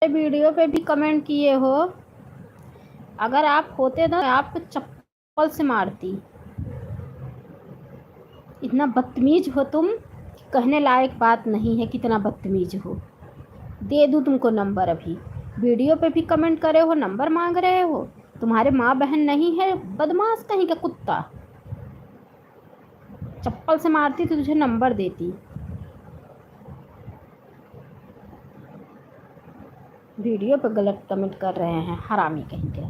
Video पे भी comment किए हो। अगर आप होते ना, आपको चप्पल से मारती। इतना बदतमीज हो तुम, कहने लायक बात नहीं है। कितना बदतमीज हो। दे दूँ तुमको नंबर अभी। वीडियो पे भी कमेंट करे हो, नंबर मांग रहे हो। तुम्हारे माँ बहन नहीं है? बदमाश कहीं का कुत्ता। चप्पल से मारती तो तुझे नंबर देती। वीडियो पे गलत कमेंट कर रहे हैं, हरामी कहीं के।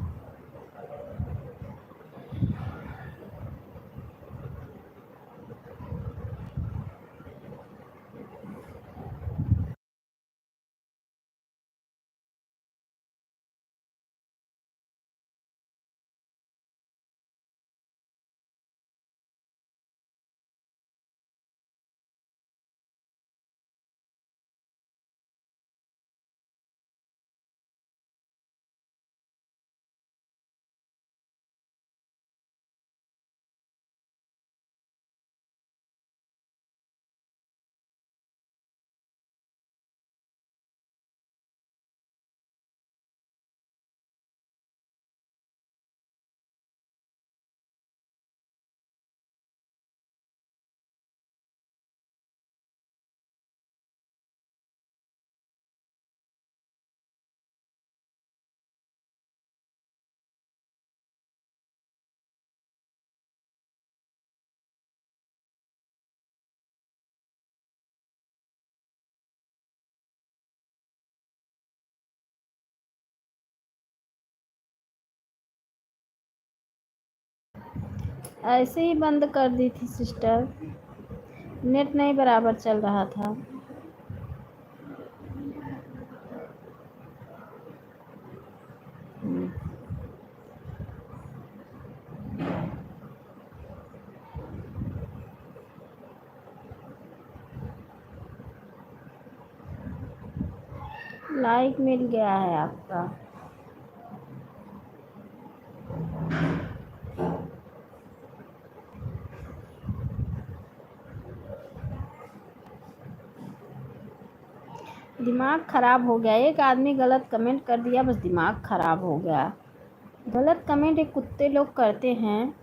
ऐसे ही बंद कर दी थी सिस्टर। नेट नहीं बराबर चल रहा था। लाइक मिल गया है आपका। दिमाग ख़राब हो गया। एक आदमी गलत कमेंट कर दिया, बस दिमाग ख़राब हो गया। गलत कमेंट एक कुत्ते लोग करते हैं।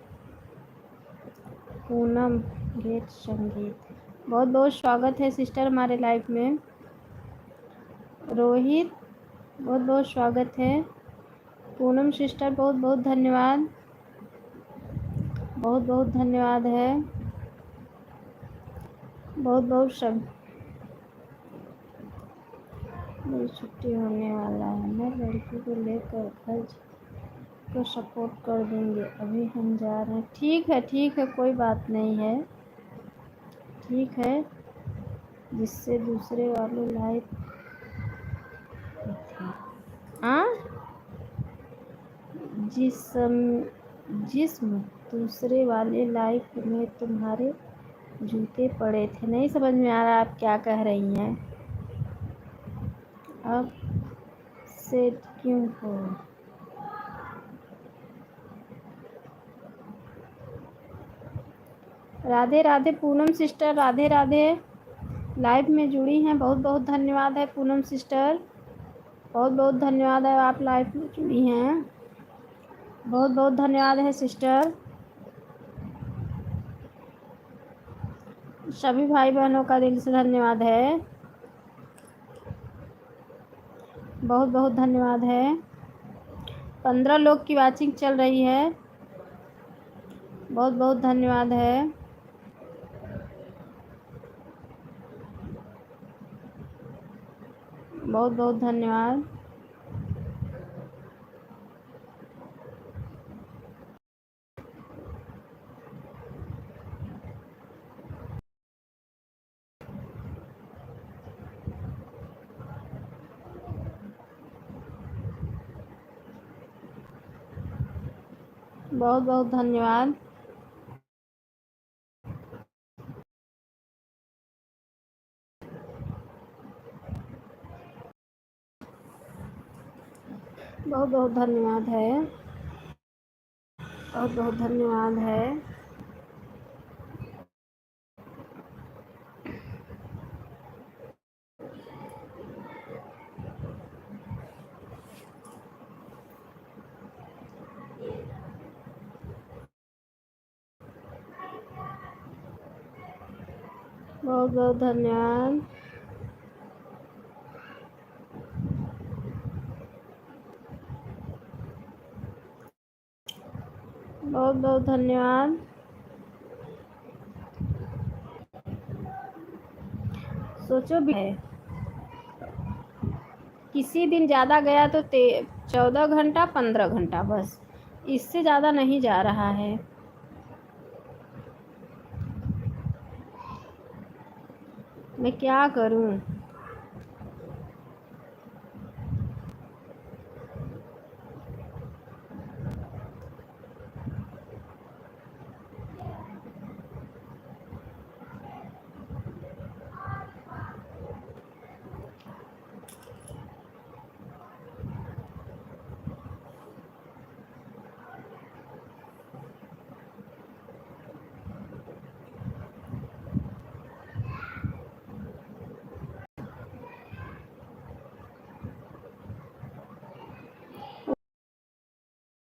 पूनम गेट संगीत, बहुत बहुत स्वागत है सिस्टर हमारे लाइफ में। रोहित, बहुत बहुत स्वागत है। पूनम सिस्टर, बहुत बहुत धन्यवाद। बहुत बहुत धन्यवाद है। बहुत बहुत सब। मेरी छुट्टी होने वाला है, मैं लड़की को लेकर घर को सपोर्ट कर देंगे। अभी हम जा रहे हैं। ठीक है, कोई बात नहीं है। ठीक है, जिससे दूसरे वाले लाइफ। हाँ, जिस्म दूसरे वाले लाइफ में तुम्हारे जूते पड़े थे। नहीं समझ में आ रहा आप क्या कह रही हैं। अब सेट क्यों हो? राधे राधे पूनम सिस्टर, राधे राधे। लाइव में जुड़ी हैं, बहुत बहुत धन्यवाद है पूनम सिस्टर। बहुत बहुत धन्यवाद है, आप लाइव में जुड़ी हैं। बहुत बहुत धन्यवाद है सिस्टर। सभी भाई बहनों का दिल से धन्यवाद है। बहुत बहुत धन्यवाद है। 15 लोग की वाचिंग चल रही है। बहुत बहुत धन्यवाद है। बहुत बहुत धन्यवाद। बहुत बहुत धन्यवाद। बहुत बहुत धन्यवाद है। बहुत बहुत धन्यवाद है। बहुत बहुत धन्यवाद। बहुत बहुत धन्यवाद। सोचो भी है, किसी दिन ज़्यादा गया तो 14 घंटा 15 घंटा, बस इससे ज़्यादा नहीं जा रहा है। मैं क्या करूं?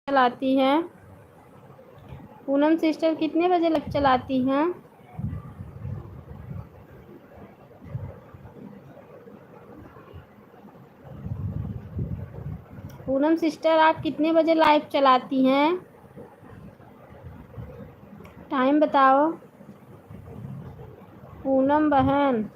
चलाती हैं पूनम सिस्टर, कितने बजे लग चलाती हैं? पूनम सिस्टर, आप कितने बजे लाइव चलाती हैं? टाइम बताओ पूनम बहन।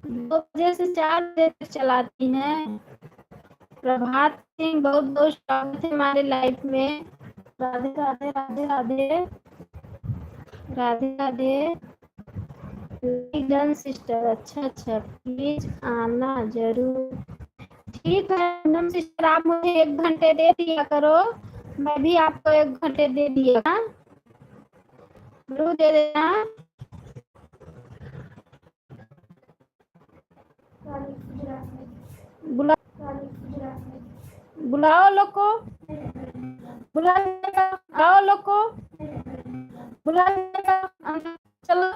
दो बजे से 4 बजे तक चलाती हैं। प्रभात सिंह, बहुत बहुत स्वागत है हमारे लाइफ में। राधे राधे राधे राधे राधे राधे। डन सिस्टर, अच्छा अच्छा, प्लीज आना जरूर। ठीक है पूनम सिस्टर, आप मुझे 1 घंटे दे दिया करो, मैं भी आपको 1 घंटे दे दिया, जरूर दे देना। बुला बुलाओ लोग को, बुला आओ लोग को, बुला चलो।